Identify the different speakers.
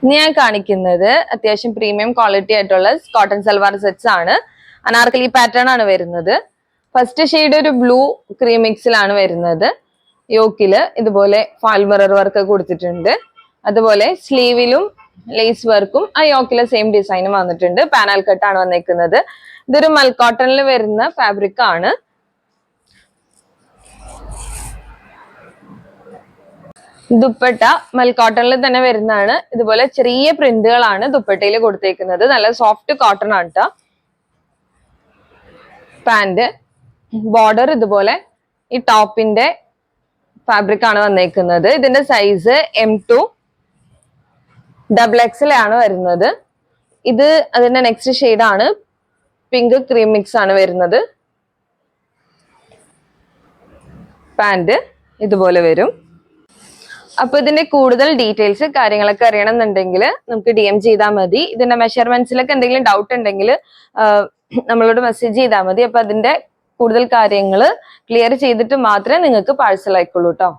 Speaker 1: ഇനി ഞാൻ കാണിക്കുന്നത് അത്യാവശ്യം പ്രീമിയം ക്വാളിറ്റി ആയിട്ടുള്ള കോട്ടൺ സൽവാർ സെറ്റ്സ് ആണ്. അനാർക്കലി പാറ്റേൺ ആണ് വരുന്നത്. ഫസ്റ്റ് ഷെയ്ഡ് ഒരു ബ്ലൂ ക്രീം മിക്സിലാണ് വരുന്നത്. യോക്കില് ഇതുപോലെ ഫാൽ മിറർ വർക്ക് കൊടുത്തിട്ടുണ്ട്. അതുപോലെ സ്ലീവിലും ലേസ് വർക്കും ആ യോക്കിലെ സെയിം ഡിസൈനും വന്നിട്ടുണ്ട്. പാനൽ കട്ടാണ് വന്നിരിക്കുന്നത്. ഇതൊരു മൽക്കോട്ടണിൽ വരുന്ന ഫാബ്രിക് ആണ്. ദുപ്പട്ട മൽക്കോട്ടണിൽ തന്നെ വരുന്നതാണ്. ഇതുപോലെ ചെറിയ പ്രിന്റുകളാണ് ദുപ്പട്ടയിൽ കൊടുത്തേക്കുന്നത്. നല്ല സോഫ്റ്റ് കോട്ടൺ ആണ് കേട്ടോ. പാന്റ് ബോർഡർ ഇതുപോലെ ഈ ടോപ്പിന്റെ ഫാബ്രിക് ആണ് വന്നേക്കുന്നത്. ഇതിന്റെ സൈസ് M2 XXL ആണ് വരുന്നത്. ഇത് അതിന്റെ നെക്സ്റ്റ് ഷെയ്ഡ് ആണ്. പിങ്ക് ക്രീം മിക്സ് ആണ് വരുന്നത്. പാന്റ് ഇതുപോലെ വരും. അപ്പൊ ഇതിന്റെ കൂടുതൽ ഡീറ്റെയിൽസ് കാര്യങ്ങളൊക്കെ അറിയണമെന്നുണ്ടെങ്കിൽ നമുക്ക് DM ചെയ്താൽ മതി. ഇതിന്റെ മെഷർമെന്റ്സിലൊക്കെ എന്തെങ്കിലും ഡൗട്ട് ഉണ്ടെങ്കിൽ നമ്മളോട് മെസ്സേജ് ചെയ്താൽ മതി. അപ്പൊ അതിന്റെ കൂടുതൽ കാര്യങ്ങൾ ക്ലിയർ ചെയ്തിട്ട് മാത്രമേ നിങ്ങൾക്ക് പാഴ്സൽ ആയിക്കോളൂ കേട്ടോ.